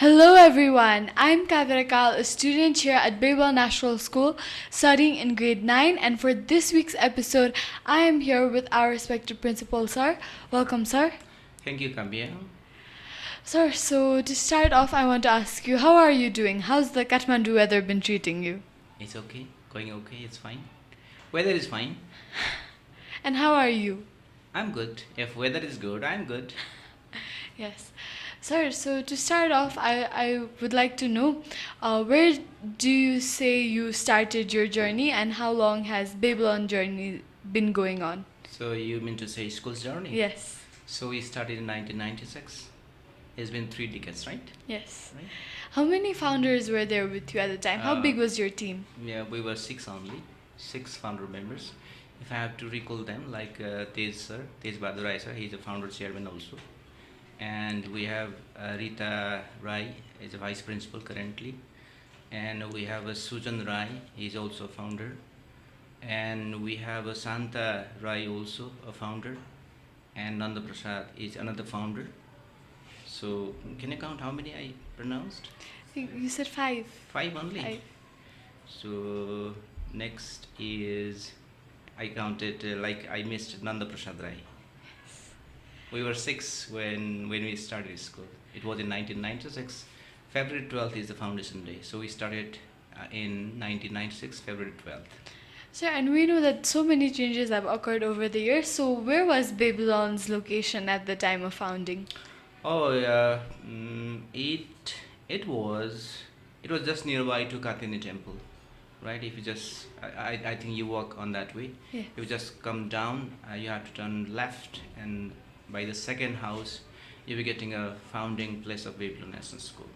Hello everyone, I'm Kavya Dhakal, a student here at Babylon National School studying in grade 9, and for this week's episode I am here with our respected principal sir. Welcome sir. Thank you, Kavya. Sir, so to start off I want to ask you, how are you doing? How's the Kathmandu weather been treating you? It's okay, going okay, it's fine. Weather is fine. And how are you? I'm good. If weather is good, I'm good. Yes. Sir, so to start off, I would like to know, where do you say you started your journey and how long has Babylon journey been going on? So you mean to say school's journey? Yes. So we started in 1996. It's been 3 decades, right? Yes. Right? How many founders were there with you at the time? How big was your team? Yeah, we were 6 only, 6 founder members. If I have to recall them, like Tej sir, Tej sir, he's a founder chairman also. And we have Rita Rai is a vice principal currently, and we have Sujan Rai, he's also a founder, and we have Santa Rai also a founder, and Nanda Prasad is another founder. So can you count how many I pronounced? You said 5. 5 only. 5. So next is, I counted like I missed Nanda Prasad Rai. We were 6 when we started school. It was in 1996. February 12th is the foundation day. So we started in 1996, February 12th. Sir, and we know that so many changes have occurred over the years. So where was Babylon's location at the time of founding? Oh, it was just nearby to Katini Temple, right? If you just, I think you walk on that way. Yeah. You just come down, you have to turn left, and by the second house, you'll be getting a founding place of Babylon National School.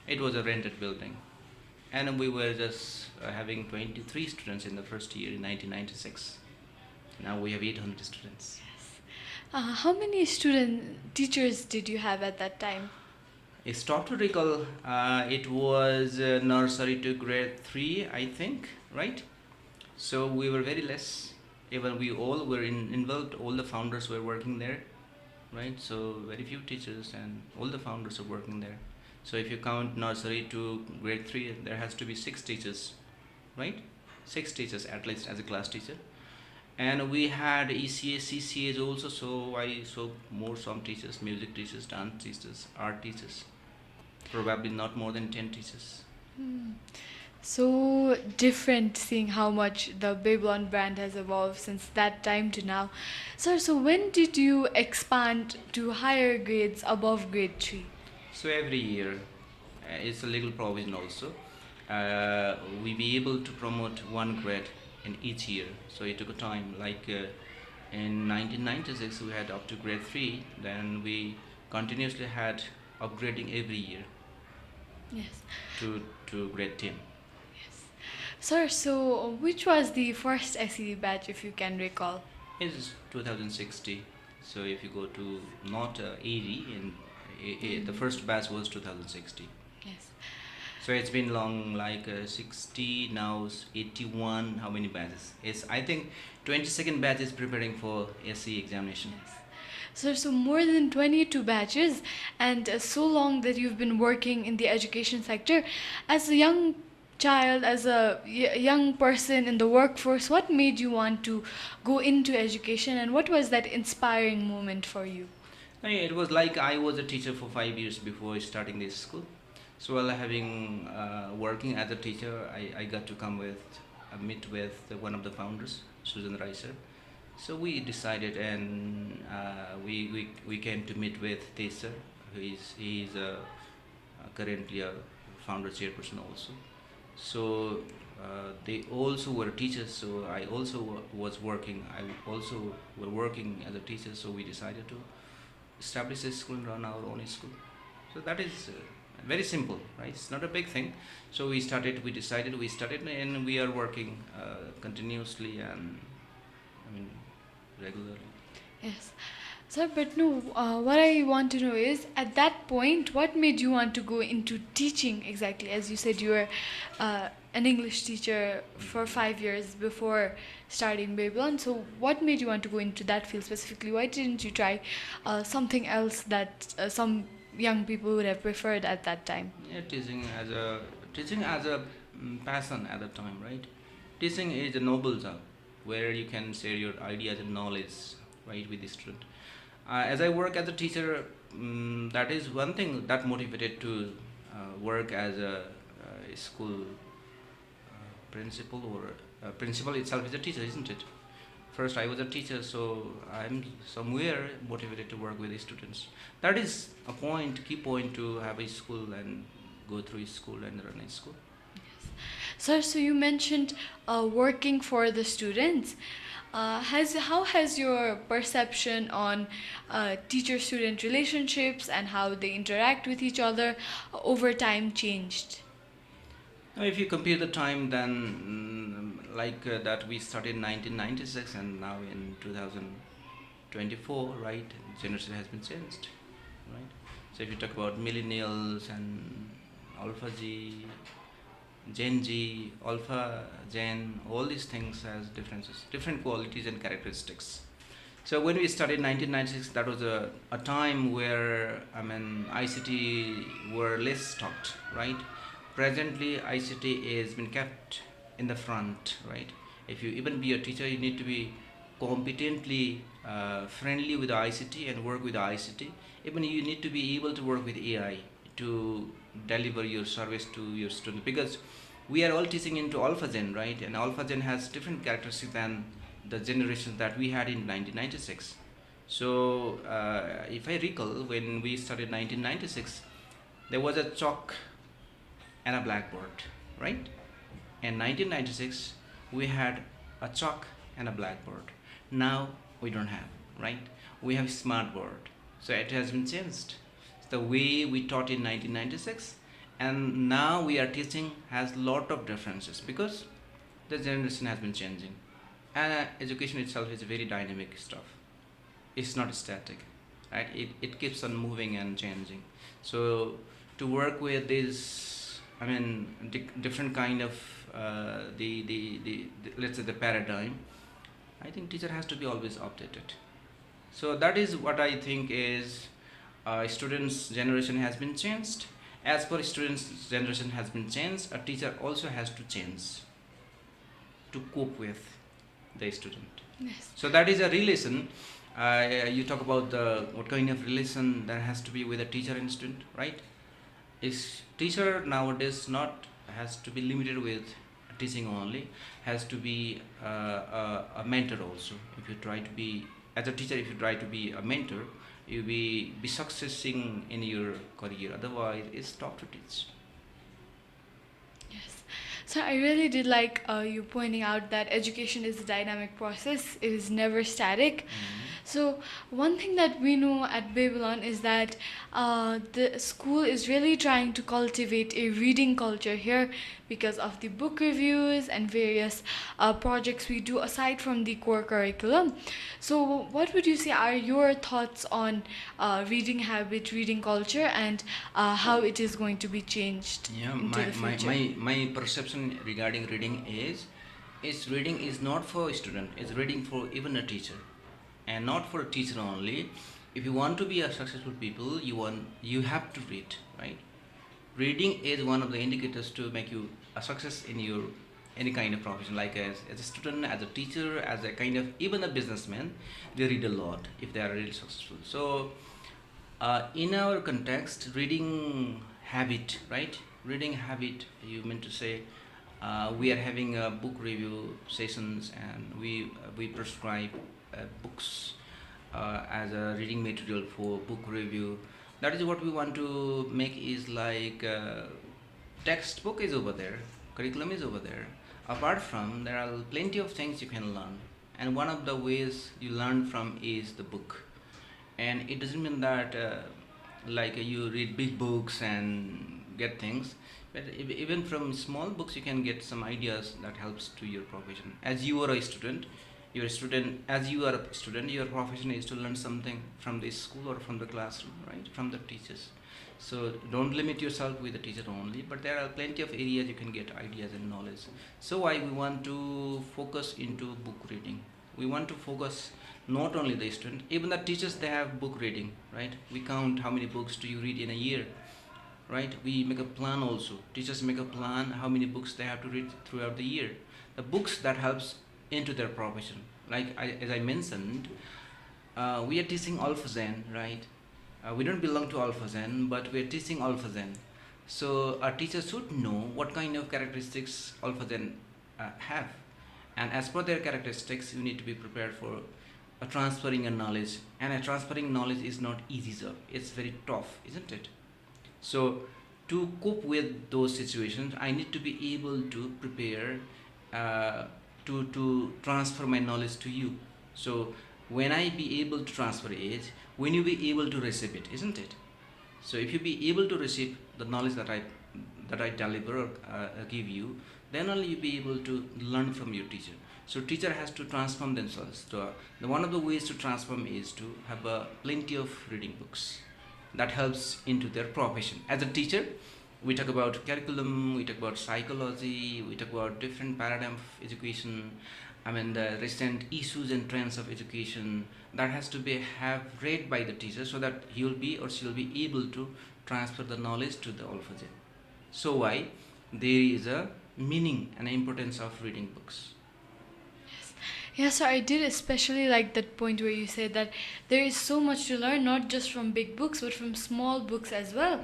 It was a rented building. And we were just having 23 students in the first year in 1996. Now we have 800 students. How many teachers did you have at that time? It's tough to recall. It was nursery to grade 3, I think, right? So we were very less. Even we all were involved, all the founders were working there, right? So very few teachers and all the founders are working there. So if you count nursery to grade 3, there has to be 6 teachers, right? 6 teachers at least as a class teacher. And we had ECA, CCAs also, so I saw some teachers, music teachers, dance teachers, art teachers. Probably not more than 10 teachers. So different, seeing how much the Babylon brand has evolved since that time to now. Sir, so when did you expand to higher grades above grade 3? So every year, it's a legal provision also. We be able to promote 1 grade in each year. So it took a time, like in 1996 we had up to grade 3, then we continuously had upgrading every year. Yes. To grade 10. Yes. Sir, so which was the first SED batch, if you can recall? It's 2060. So if you go to not 80, the first batch was 2060. Yes. So it's been long, like 60, now 81, how many batches? I think 22nd batch is preparing for SE examination. Yes. Sir, so more than 22 batches, and so long that you've been working in the education sector. As a young child, as a young person in the workforce, what made you want to go into education, and what was that inspiring moment for you? It was like I was a teacher for 5 years before starting this school. So while having working as a teacher, I got to meet with one of the founders, Susan Reiser. So we decided, and we came to meet with Tesa, he's currently a founder chairperson also. So they also were teachers. So I also was working. I also were working as a teacher. So we decided to establish a school and run our own school. So that is very simple, right? It's not a big thing. So we started, and we are working continuously and regularly. Yes. Sir, but no, what I want to know is, at that point, what made you want to go into teaching exactly? As you said, you were an English teacher for 5 years before starting Babylon. So what made you want to go into that field specifically? Why didn't you try something else, that some young people would have preferred at that time? Yeah, teaching as a passion at the time, right? Teaching is a noble job where you can share your ideas and knowledge, right, with the student. As I work as a teacher, that is one thing that motivated to work as a school principal, or principal itself is a teacher, isn't it? First, I was a teacher, so I'm somewhere motivated to work with the students. That is a point, key point to have a school and go through a school and run a school. Sir, so you mentioned working for the students. How has your perception on teacher-student relationships and how they interact with each other over time changed? Now, if you compare the time, then that we started in 1996 and now in 2024, right? Generation has been changed, right? So if you talk about millennials and Alpha G, Gen Z, Alpha, Gen, all these things has differences, different qualities and characteristics. So when we started in 1996, that was a time where ICT were less taught, right? Presently, ICT has been kept in the front, right? If you even be a teacher, you need to be competently friendly with the ICT and work with the ICT. Even you need to be able to work with AI to deliver your service to your student, because we are all teaching into Alpha Gen, right? And Alpha Gen has different characteristics than the generations that we had in 1996. So if I recall, when we started 1996, there was a chalk and a blackboard, right? In 1996, we had a chalk and a blackboard. Now we don't have, right? We have smart board. So it has been changed. The way we taught in 1996 and now we are teaching has lot of differences because the generation has been changing. And education itself is very dynamic stuff. It's not static, right? It keeps on moving and changing. So to work with this, different kind of the let's say the paradigm, I think teacher has to be always updated. So that is what I think is students' generation has been changed. As per students' generation has been changed, a teacher also has to change to cope with the student. Yes. So that is a relation. You talk about what kind of relation there has to be with a teacher and student, right? Is teacher nowadays not has to be limited with teaching only, has to be a mentor also. If you try to be as a teacher, if you try to be a mentor, you be successing in your career. Otherwise, it's tough to teach. Yes. So I really did like you pointing out that education is a dynamic process. It is never static. So one thing that we know at Babylon is that the school is really trying to cultivate a reading culture here because of the book reviews and various projects we do aside from the core curriculum. So what would you say are your thoughts on reading habit, reading culture, and how it is going to be changed into the future? My perception regarding reading is reading is not for a student, it's reading for even a teacher. And not for a teacher only. If you want to be a successful people, you have to read, right? Reading is one of the indicators to make you a success in your any kind of profession. Like as a student, as a teacher, as a kind of even a businessman, they read a lot if they are really successful. So in our context, reading habit, right? Reading habit, you meant to say. We are having book review sessions, and we prescribe books as a reading material for book review. That is what we want to make is like textbook is over there, curriculum is over there. Apart from, there are plenty of things you can learn, and one of the ways you learn from is the book. And it doesn't mean that you read big books and get things, but even from small books you can get some ideas that helps to your profession. As you are a student, your profession is to learn something from the school or from the classroom, right? From the teachers. So don't limit yourself with the teacher only, but there are plenty of areas you can get ideas and knowledge. So why we want to focus into book reading, We want to focus not only the student, even the teachers, they have book reading, right? We count how many books do you read in a year, right? We make a plan also. Teachers make a plan how many books they have to read throughout the year. The books that helps into their profession. As I mentioned, we are teaching Alpha Zen, right? We don't belong to Alpha Zen, but we are teaching Alpha Zen. So our teachers should know what kind of characteristics Alpha Zen have. And as per their characteristics, you need to be prepared for transferring a knowledge. And a transferring knowledge is not easy, sir. It's very tough, isn't it? So to cope with those situations, I need to be able to prepare to transfer my knowledge to you. So when I be able to transfer it, when you be able to receive it, isn't it? So if you be able to receive the knowledge that I deliver or give you, then only you be able to learn from your teacher. So teacher has to transform themselves. So one of the ways to transform is to have plenty of reading books. That helps into their profession. As a teacher, we talk about curriculum, we talk about psychology, we talk about different paradigm of education. I mean the recent issues and trends of education that has to be have read by the teacher so that he will be or she will be able to transfer the knowledge to the Alpha Zen. So why there is a meaning and importance of reading books. Yeah, so I did especially like that point where you said that there is so much to learn, not just from big books, but from small books as well.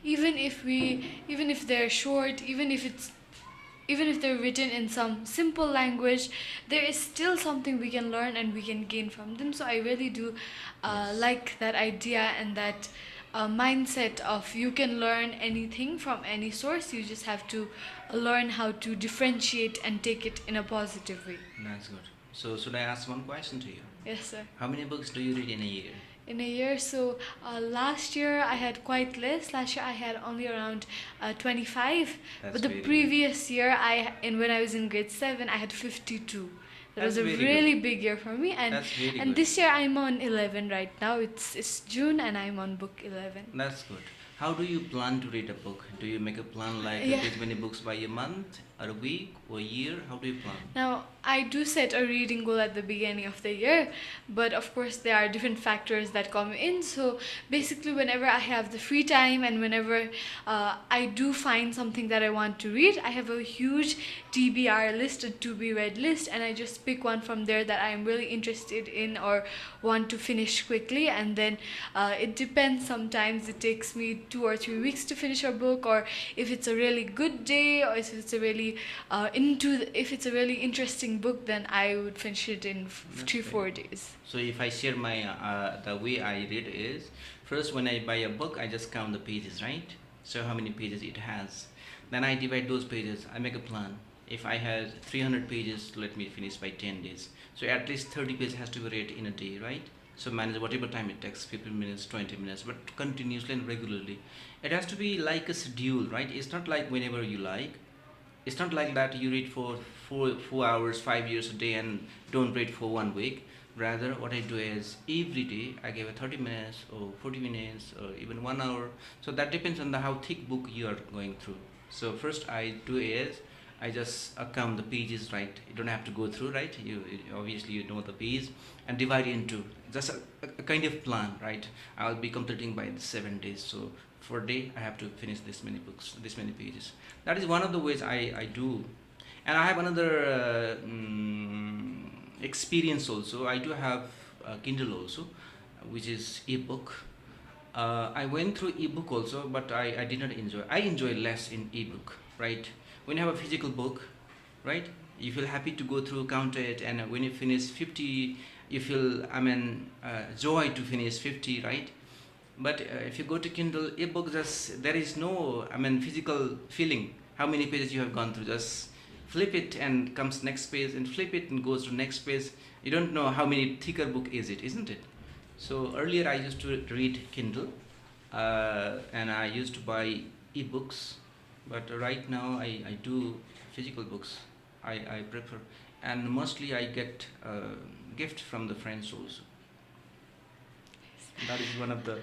Even if they're short, even if they're written in some simple language, there is still something we can learn and we can gain from them. So I really do like that idea and that mindset of you can learn anything from any source. You just have to learn how to differentiate and take it in a positive way. That's good. So should I ask one question to you? Yes, sir. How many books do you read in a year? In a year, so last year I had quite less. Last year I had only around 25. That's But the very previous year, when I was in grade 7, I had 52. That That's was a very really big year for me. And That's really and good. this year I'm on 11 right now. It's June and I'm on book 11. That's good. How do you plan to read a book? Do you make a plan like Yeah. this many books by a month or a week or a year? How do you plan? Now, I do set a reading goal at the beginning of the year, but of course there are different factors that come in. So basically whenever I have the free time and whenever I do find something that I want to read, I have a huge TBR list, a to be read list, and I just pick one from there that I am really interested in or want to finish quickly. And then it depends, sometimes it takes me 2 or 3 weeks to finish a book, or if it's a really good day, or if it's a really if it's a really interesting book, then I would finish it in That's 3-4 very days. So if I share my the way I read is, first when I buy a book I just count the pages, right? So how many pages it has. Then I divide those pages. I make a plan. If I had 300 pages, let me finish by 10 days. So at least 30 pages has to be read in a day, right? So manage whatever time it takes, 15 minutes, 20 minutes, but continuously and regularly. It has to be like a schedule, right? It's not like whenever you like. It's not like that you read for 4 hours, 5 years a day and don't read for 1 week. Rather, what I do is every day I give a 30 minutes or 40 minutes or even 1 hour. So that depends on how thick book you are going through. So first I do is I just count the pages, right? You don't have to go through, right? Obviously you know the page and divide into just a kind of plan, right? I'll be completing by the 7 days. So for a day I have to finish this many books, this many pages. That is one of the ways I do. And I have another experience also. I do have Kindle also, which is ebook. I went through ebook also, but I did not enjoy. I enjoy less in ebook, right? When you have a physical book, right, you feel happy to go through, count it, and when you finish 50, you feel joy to finish 50, right? But if you go to Kindle ebook, just there is no physical feeling how many pages you have gone through. Just flip it and comes next page, and flip it and goes to next page. You don't know how many thicker book is it, isn't it? So earlier I used to read Kindle and I used to buy ebooks, but right now I do physical books. I prefer, and mostly I get gift from the friends also. That is one of the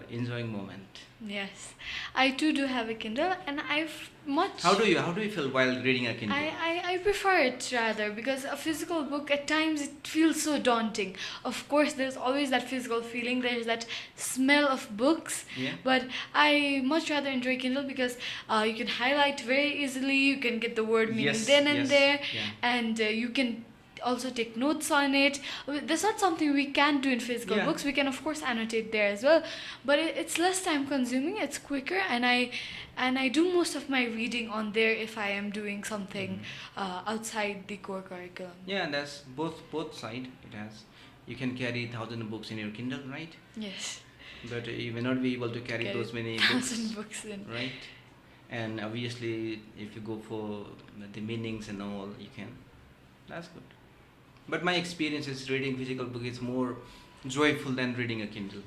enjoying moment. Yes, I too do have a Kindle, and I've much. How do you feel while reading a Kindle? I prefer it rather, because a physical book at times it feels so daunting. Of course, there's always that physical feeling, there's that smell of books, Yeah. but I much rather enjoy Kindle because you can highlight very easily, you can get the word meaning Yes, then and yes, there, yeah. and you can also take notes on it. That's not something we can do in physical Yeah. books. We can of course annotate there as well, but it's less time consuming, it's quicker, and I do most of my reading on there if I am doing something outside the core curriculum. Yeah, that's both side it has. You can carry 1,000 books in your Kindle, right? Yes. But you may not be able to carry Carry those many 1,000 books, books in. right? And obviously, if you go for the meanings and all, you can. That's good. But my experience is reading physical book is more joyful than reading a Kindle.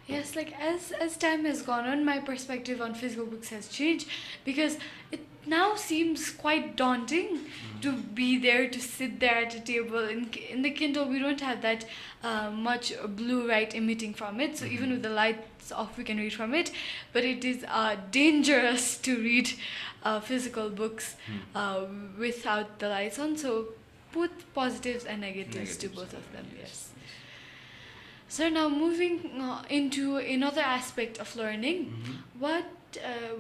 Yes, like as time has gone on, my perspective on physical books has changed, because it now seems quite daunting to be there, to sit there at a table. In the Kindle, we don't have that much blue light emitting from it, so even with the lights off, we can read from it. But it is dangerous to read physical books without the lights on. So both positives and negatives to both of them. Yes. So now moving into another aspect of learning, what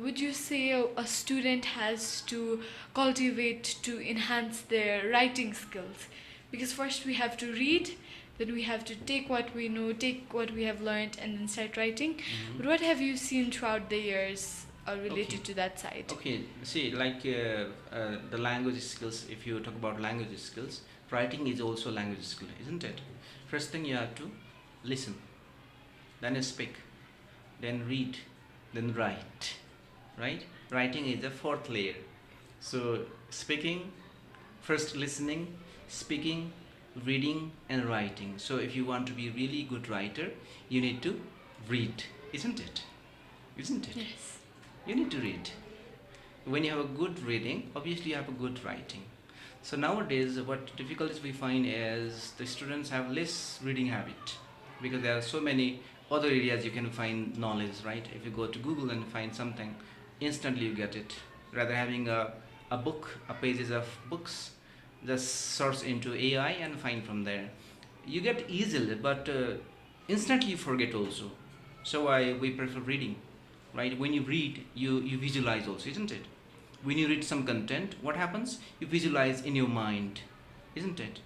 would you say a student has to cultivate to enhance their writing skills? Because first we have to read, then we have to take what we know, take what we have learned, and then start writing. But what have you seen throughout the years related to that side? Okay, see, like the language skills, if you talk about language skills, writing is also language skill, isn't it? First thing you have to listen, then speak, then read, then write, right? Writing is the fourth layer. So speaking, first listening, speaking, reading, and writing. So if you want to be really good writer, you need to read, isn't it? Isn't it? Yes. You need to read. When you have a good reading, obviously you have a good writing. So nowadays, what difficulties we find is the students have less reading habit, because there are so many other areas you can find knowledge, right? If you go to Google and find something, instantly you get it. Rather having a book, a pages of books, just search into AI and find from there. You get easily, but instantly you forget also. So we prefer reading, right? When you read, you visualize also, isn't it? When you read some content, what happens? You visualize in your mind, isn't it?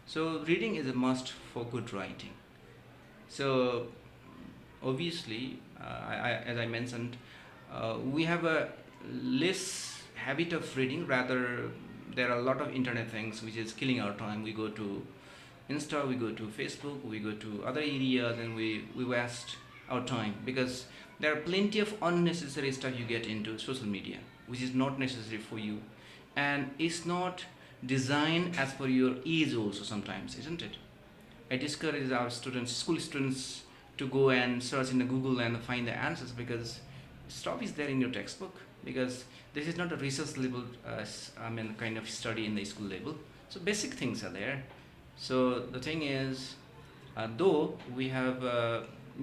So reading is a must for good writing. So obviously, as I mentioned, we have a less habit of reading. Rather, there are a lot of internet things which is killing our time. We go to Insta, we go to Facebook, we go to other areas, and we waste our time, because there are plenty of unnecessary stuff you get into social media, which is not necessary for you, and it's not designed as per your ease also sometimes, isn't it? I discourage our students, school students, to go and search in the Google and find the answers, because stuff is there in your textbook, because this is not a research level kind of study in the school level. So basic things are there. So the thing is, though we have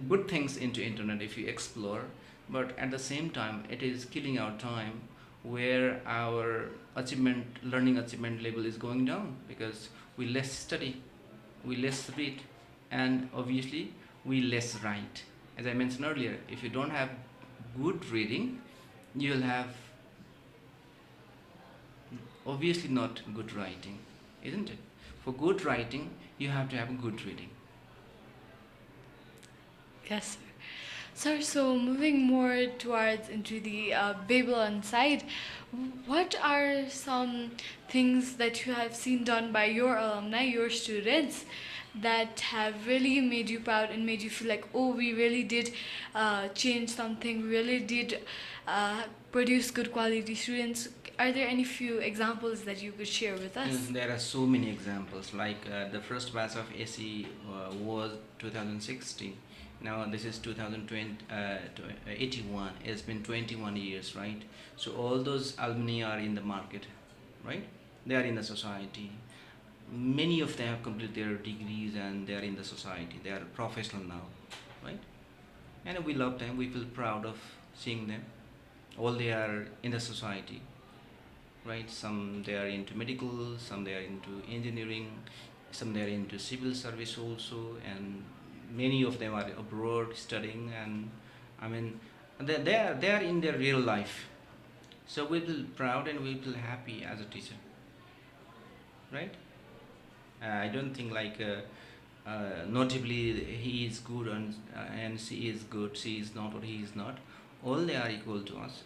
good things into internet if you explore, but at the same time it is killing our time, where our learning achievement level is going down, because we less study, we less read, and obviously we less write. As I mentioned earlier, if you don't have good reading, you will have obviously not good writing, isn't it? For good writing, you have to have good reading. Yes, sir. So moving more towards into the Babylon side, what are some things that you have seen done by your alumni, your students, that have really made you proud and made you feel like, oh, we really did change something, we really did produce good quality students? Are there any few examples that you could share with us? There are so many examples. Like the first batch of AC was 2016. Now this is 2081. It's been 21 years, right? So all those alumni are in the market, right? They are in the society. Many of them have completed their degrees and they are in the society. They are professional now. right? And we love them, we feel proud of seeing them. All they are in the society, right? Some they are into medical, some they are into engineering, some they are into civil service also, and many of them are abroad studying, and I mean they are in their real life. So we feel proud and we feel happy as a teacher, right? I don't think like notably he is good and she is good, she is not or he is not. All they are equal to us,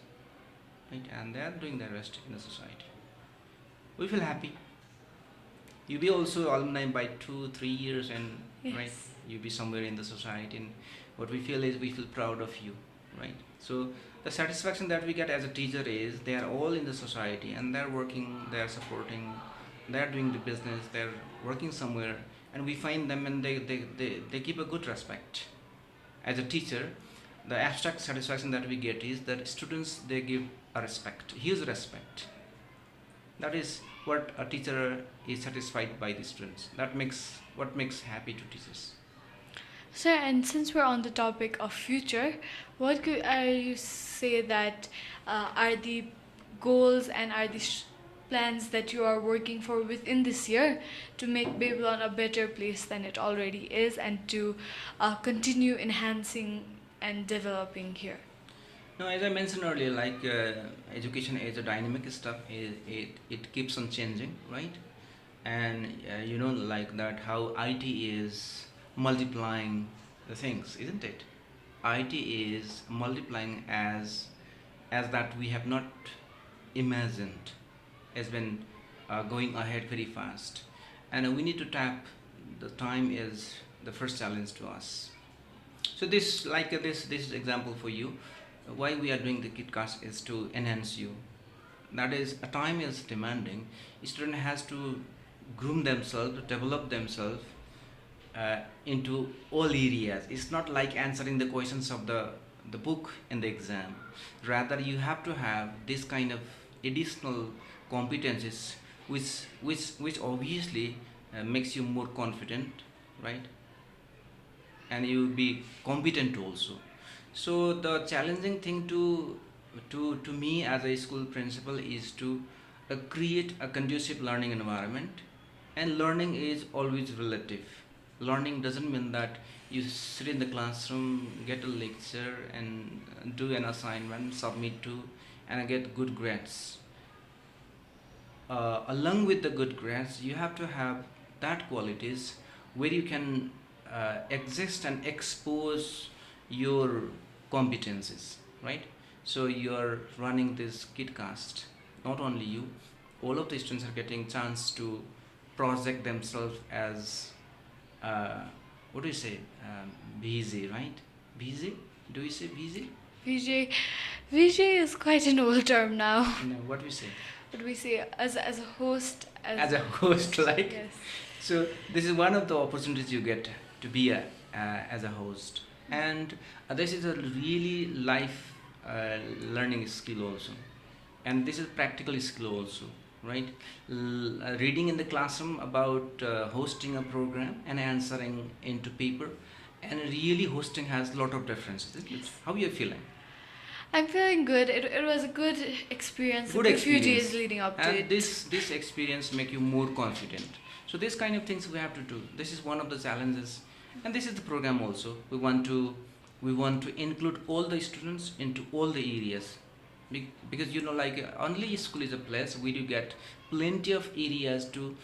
right? And they are doing their best in the society. We feel happy. You be also alumni by 2 3 years, and Yes. right, you be somewhere in the society, and what we feel is we feel proud of you, right? So the satisfaction that we get as a teacher is they are all in the society and they're working, they're supporting, they're doing the business, they're working somewhere, and we find them and they keep a good respect. As a teacher, the abstract satisfaction that we get is that students they give a respect, huge respect. That is what a teacher is satisfied by the students. That makes what makes happy to teachers. Sir, and since we're on the topic of future, what could you say that are the goals and are the plans that you are working for within this year to make Babylon a better place than it already is, and to continue enhancing and developing here? Now, as I mentioned earlier, like education is a dynamic stuff. It keeps on changing, right? And you know, like that, how IT is multiplying the things, isn't it? IT is multiplying as that we have not imagined, has been going ahead very fast, and we need to tap. The time is the first challenge to us. So this, like this example for you, why we are doing the KitCast is to enhance you. That is, a time is demanding. Student has to groom themselves, develop themselves into all areas. It's not like answering the questions of the book in the exam. Rather, you have to have this kind of additional competencies, which obviously makes you more confident, right? And you will be competent also. So the challenging thing to me as a school principal is to create a conducive learning environment. And learning is always relative. Learning doesn't mean that you sit in the classroom, get a lecture, and do an assignment, submit to, and get good grades. Along with the good grades, you have to have that qualities where you can exist and expose your competencies, right? So you are running this KitCast. Not only you, all of the students are getting chance to project themselves as what do you say? Busy, right? Busy? Do you say busy? VJ, VJ is quite an old term now. No, what do you say? But we say as a host, As a host, like. yes. So this is one of the opportunities you get to be as a host, and this is a really life learning skill also, and this is practical skill also, right? Reading in the classroom about hosting a program and answering into paper, and really hosting has a lot of differences. Isn't it? How are you feeling? I'm feeling good. It was a good experience. Good The experience. few days leading up to And it. this experience make you more confident. So this kind of things we have to do. This is one of the challenges, and this is the program also. We want to include all the students into all the areas, because you know, like only school is a place where you get plenty of areas to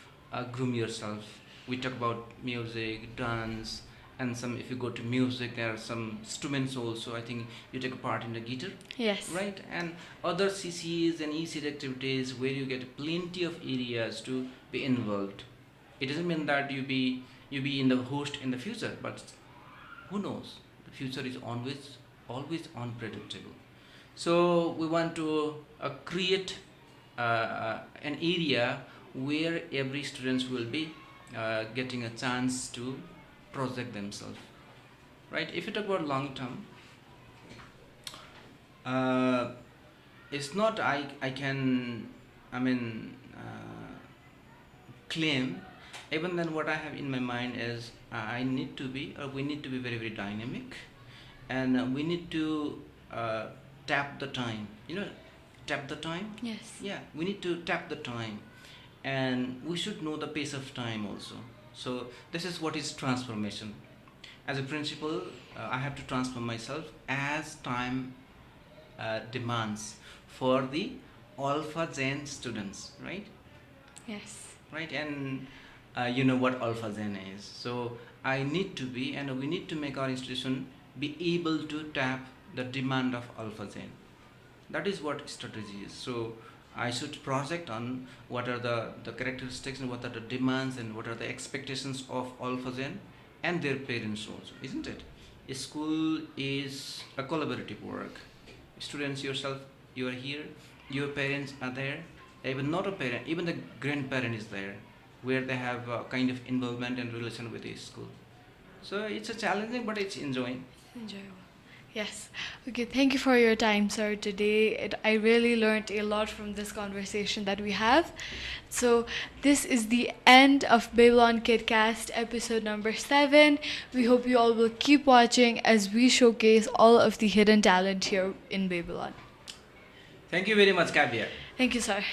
groom yourself. We talk about music, dance, and some. If you go to music, there are some instruments also. I think you take a part in the guitar, Yes. right? And other CCs and EC activities where you get plenty of areas to be involved. It doesn't mean that you be in the host in the future, but who knows? The future is always unpredictable. So we want to create an area where every students will be getting a chance to project themselves, right? If you talk about long term, it's not I can claim. Even then, what I have in my mind is I need to be, or we need to be very, very dynamic, and we need to tap the time. Tap the time. Yes. Yeah, we need to tap the time, and we should know the pace of time also. So this is what is transformation. As a principal, I have to transform myself as time demands for the Alpha Zen students, right? Yes. Right, and you know what Alpha Zen is. So I need to be, and we need to make our institution be able to tap the demand of Alpha Zen. That is what strategy is. So I should project on what are the characteristics and what are the demands and what are the expectations of Alpha Zen and their parents also, isn't it? A school is a collaborative work. Students, yourself, you are here, your parents are there, even not a parent, even the grandparent is there, where they have a kind of involvement and relation with the school. So it's a challenging, but it's enjoying. Enjoyable. Yes. Okay, thank you for your time, sir, today. I really learned a lot from this conversation that we have. So this is the end of Babylon Kidcast episode number 7. We hope you all will keep watching as we showcase all of the hidden talent here in Babylon. Thank you very much, Kavya. Thank you, sir.